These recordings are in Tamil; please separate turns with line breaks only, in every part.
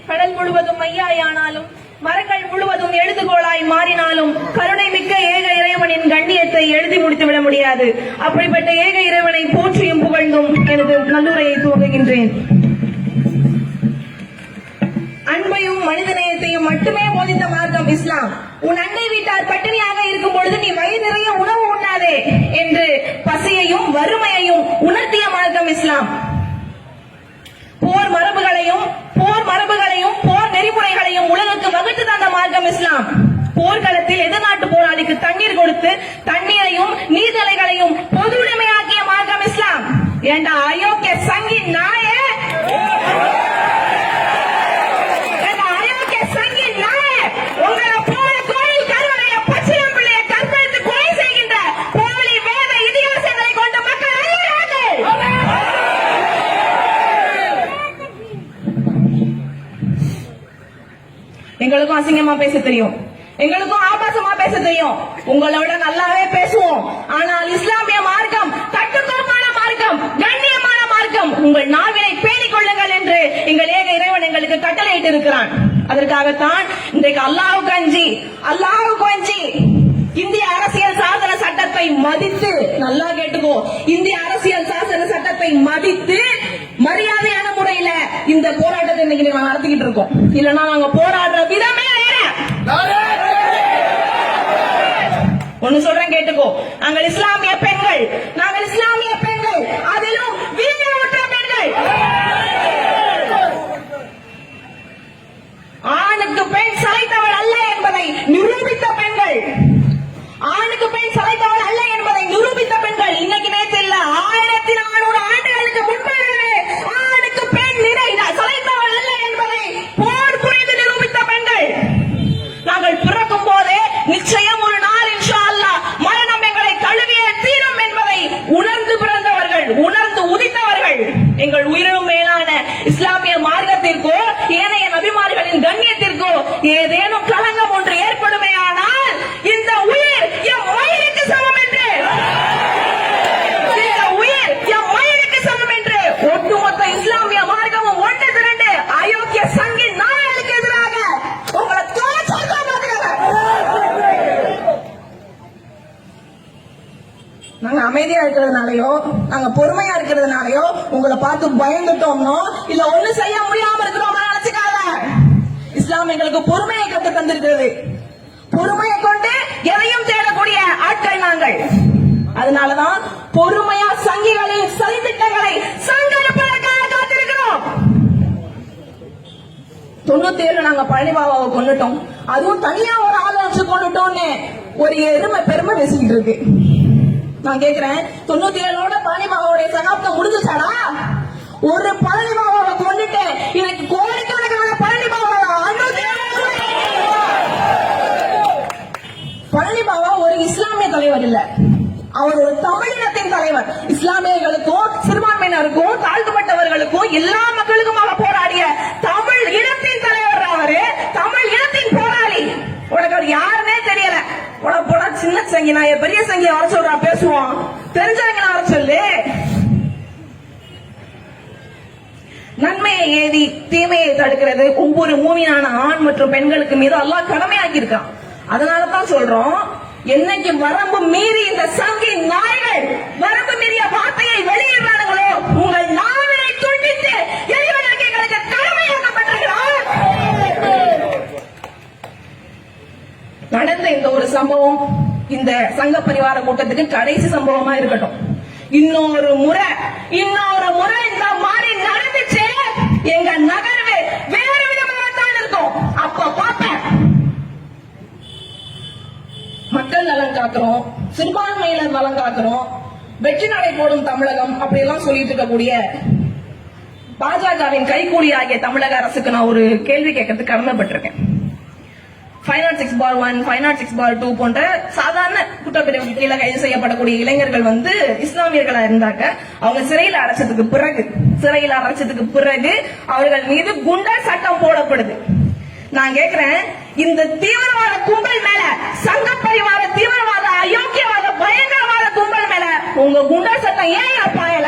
கடல் முழுவதும் மையாயானாலும் மரங்கள் முழுவதும் எழுதுகோளாய் மாறினாலும் கருணை மிக்க ஏக இறைவனின் கண்ணியத்தை எழுதி முடித்துவிட முடியாது. அப்படிப்பட்ட ஏக இறைவனை போற்றியும் புகழ்ந்தும் எனது நல்லுரையை துவங்குகின்றேன். அன்பையும் மனிதநேயத்தையும் மட்டுமே போதித்த மார்க்கம் இஸ்லாம். உன் அண்டை வீட்டார் பட்டினியாக இருக்கும் பொழுது நீ வயிறு நிறைய உணவு உண்ணாதே என்று பசியையும் வறுமையையும் உணர்த்திய மார்க்கம் இஸ்லாம். போர் மரபுகளையும் போர் நெறிமுறைகளையும் உலகுக்கு வகுத்து தந்த மார்க்கம் இஸ்லாம். போர்க்களத்தில் எதிர்நாட்டு போராளிக்கு தண்ணீர் கொடுத்து தண்ணீரையும் நீர்நிலைகளையும் பொது உடைமையாக்கிய மார்க்கம் இஸ்லாம். ஏண்டா அயோக்கிய சங்கின் நாயே, எங்களுக்கும் அசிங்கமா பேச தெரியும், எங்களுக்கும் ஆபாசமா பேச தெரியும், உங்களோட நல்லாவே பேசுவோம். ஆனால் இஸ்லாமிய மார்க்கம் கட்டுக்கோப்பான மார்க்கம், கண்ணியமான மார்க்கம். உங்கள் நாவினை பேணிக் கொள்ளுங்கள் என்று எங்கள் ஏக இறைவன் எங்களுக்கு கட்டளையிட்டு இருக்கிறான். அதற்காகத்தான் இன்றைக்கு அல்லாஹ்வுக்கு அஞ்சி இந்திய அரசியல் சாசன சட்டத்தை மதித்து, நல்லா கேட்டுக்கோ, இந்திய அரசியல் சாசன சட்டத்தை மதித்து மரியாதையான முறையில இந்த போராட்டத்தை இன்னைக்கு நாங்க நடத்திக்கிட்டு இருக்கோம். இல்லன்னா நாங்க போராடுற விதமே வேற. ஒண்ணு சொல்றேன் கேட்டுக்கோ, நாங்கள் இஸ்லாமிய பெண்கள், அதிலும் வீரமுற்ற பெண்கள். ஆணுக்கு பெண் சளைத்தவள் அல்ல என்பதை நிரூபித்த பெண்கள், இன்னைக்கு நேற்று இல்ல, 1400 ஆண்டுகளுக்கு முன்பாகவே ஆணுக்கு பெண் சளைத்தவள் அல்ல என்பதை போர் புரிந்து நிரூபித்த பெண்கள். நாங்கள் பிறக்கும் போதே நிச்சயம் ஒரு நாள் இன்ஷா அல்லாஹ் மரணம் எங்களை தழுவிய தீரும் என்பதை உணர்ந்து பிறந்தவர்கள், உணர்ந்து உதித்தவர்கள். எங்கள் உயிரினும் மேலான இஸ்லாமிய மார்க்கத்திற்கோ ஏனைய நபிமார்களின் கண்ணியத்திற்கோ ஏதேனும் களங்கம் ஒன்று ஏற்படுமே ஆனால் இந்த உயிர் எம் வயிறுக்கு சமம் என்று, ஒட்டுமொத்த இஸ்லாமிய மார்க்கமும் ஒன்று திரண்டு அயோக்கிய சங்கின் நாயலுக்கு எதிராக உங்களை நாங்க அமைதியா இருக்கிறதுனாலயோ, நாங்க பொறுமையா இருக்கிறதுனாலயோ உங்களை பார்த்து பயந்துட்டோம்னோ இல்ல ஒண்ணு செய்ய முடியாம இருக்கிறோம் நினைச்சுக்காத. இஸ்லாம் எங்களுக்கு பொறுமையை கற்று தந்திருக்கிறது. பொறுமையை கொண்டு எதையும் தேடக்கூடிய ஆட்கள் நாங்கள். அதனாலதான் பொறுமையா சங்கிகளின் சதித்திட்டங்களை சங்கரிப்பதற்காக காத்திருக்கிறோம். 97 நாங்க பழனி பாபாவை கொண்டுட்டோம், அதுவும் தனியா ஒரு ஆளை வச்சு கொண்டுட்டோம்னு ஒரு பெருமை பேசிக்கிட்டு இருக்கு. நான் கேக்குறேன், 97ஓட பழனி பாபாவுடைய சகாப்தம் முடிஞ்சுச்சாடா? ஒரு பழனி பாபாவை கொண்டுட்டு எனக்கு கோடிக்கணக்கான பழனி பாபா. பழனி பாபா ஒரு இஸ்லாமிய தலைவர் இல்ல, அவர் ஒரு தமிழினத்தின் தலைவர். இஸ்லாமியர்களுக்கும் சிறுபான்மையினருக்கும் தாழ்த்தப்பட்டவர்களுக்கும் எல்லா மக்களுக்குமாக போராடிய தமிழ் இனத்தின் தலைவர். அவரு தமிழ் இனத்தின் போராளி. உனக்கு அவர் யாருன்னே தெரியல. போட சின்ன சங்கி நான் பெரிய சங்கியை வர சொல்றா, பேசுவோம், தெரிஞ்சவங்க வர சொல்லு. நன்மையை ஏதி தீமையை தடுக்கிறது ஒவ்வொரு மூமினான ஆண் மற்றும் பெண்களுக்கு மீது அல்லாஹ் கடமையாக்கி இருக்கான். அதனாலதான் சொல்றோம், என்னைக்கு வரம்பு மீறி இந்த சங்கின் நாய்கள் வரம்பு மீறிய வார்த்தையை வெளியிடுறாங்களோ உங்கள் நாவினை துண்டித்து எரிவதற்கு எங்களுக்கு கடமையாக்கப்பட்டிருக்கிறார். நடந்த இந்த ஒரு சம்பவம் இந்த சங்க பரிவார கூட்டத்துக்கு கடைசி சம்பவமா இருக்கட்டும். இன்னொரு முறை இந்த மாதிரி நடந்துச்சு, எங்க நகர்வு வேறு விதமாகத்தான் இருக்கும். அப்ப பார்ப்பேன். மக்கள் நலன் காக்கிறோம், சிறுபான்மையினர் நலன் காக்கிறோம், வெற்றி நடை போடும் தமிழகம் அப்படியெல்லாம் சொல்லிட்டு இருக்கக்கூடிய பாஜகவின் கைகூலி ஆகிய தமிழக அரசுக்கு நான் ஒரு கேள்வி கேட்கறதுக்கு கடமைப்பட்டிருக்கேன். 506/1, 506/2 போன்ற சாதாரண குற்றப்பிரிவுக்கு கீழே கைது செய்யப்படக்கூடிய இளைஞர்கள் இஸ்லாமியர்களா இருந்தாங்க. அவங்க சிறையில் அடைச்சதுக்கு பிறகு அவர்கள் மீது குண்டர் சட்டம் போடப்படுது. நான் கேக்குறேன், இந்த தீவிரவாத கும்பல் மேல, சங்க பரிவார தீவிரவாத அயோக்கியவாத பயங்கரவாத கும்பல் மேல உங்க குண்டர் சட்டம் ஏன் பாயல?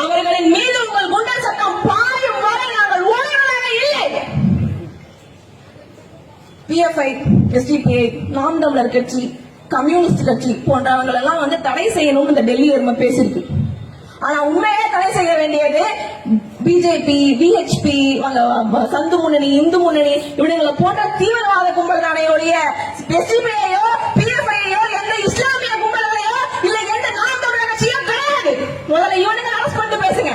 அவர்களின் மீது உங்கள் குண்டர் சட்டம் பாயும் PFI, SDPI, நாம் தமிழர் கட்சி, கம்யூனிஸ்ட் கட்சி போன்றவங்க எல்லாம் வந்து தடை செய்யணும்னு இந்த டெல்லி எருமை பேசிருக்கு. ஆனா உண்மையே தடை செய்ய வேண்டியது பிஜேபி, விஹெச்பி, சந்து முன்னணி, இந்து முன்னணி இவங்களை போன்ற தீவிரவாத கும்பல் தானே ஒழிய எஸ்டிபிஐயோ பிஎஃப்ஐயோ எந்த இஸ்லாமிய கும்பல்களையோ இல்ல எந்த நாம் தமிழர் கட்சியோ கிடையாது. முதல்ல இவனுங்க அரசு பண்ணிட்டு பேசுங்க.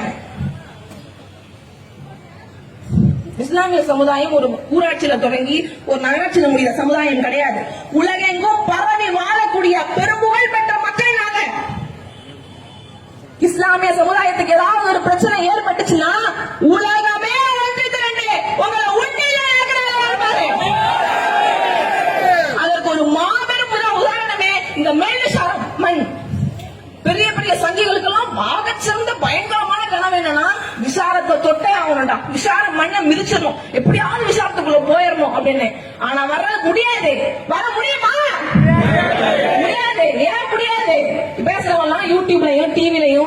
இஸ்லாமிய சமுதாயம் ஒரு ஊராட்சியில தொடங்கி ஒரு நகராட்சியில முடிந்த சமுதாயம் கிடையாது. உலகெங்கும் பரவி வாழக்கூடிய பெரும்புகழ் பெற்ற மக்கள் நாங்க. இஸ்லாமிய சமுதாயத்துக்கு ஏதாவது ஒரு பிரச்சனை ஏற்பட்டுச்சுன்னா உலகமே ஒன்று திரண்டு உங்களை உண்மையில அதற்கு ஒரு மாபெரும் உதாரணமே இந்த மேல்சாரம் மண். பெரிய பெரிய சங்கிகளுக்கெல்லாம் சிறந்த பயங்கரமான கனவு என்னன்னா விசாரத்தை தொட்டே ஆகணும்டா, விசார மண்ணை மிதிச்சிடணும், எப்படியாவது விசாரத்துக்குள்ள போயிடணும் அப்படின்னு. ஆனா வர முடியாது. வர முடியுமா? முடியாது. ஏன் முடியாது? பேசுறவங்க யூடியூப்லயும் டிவிலையும்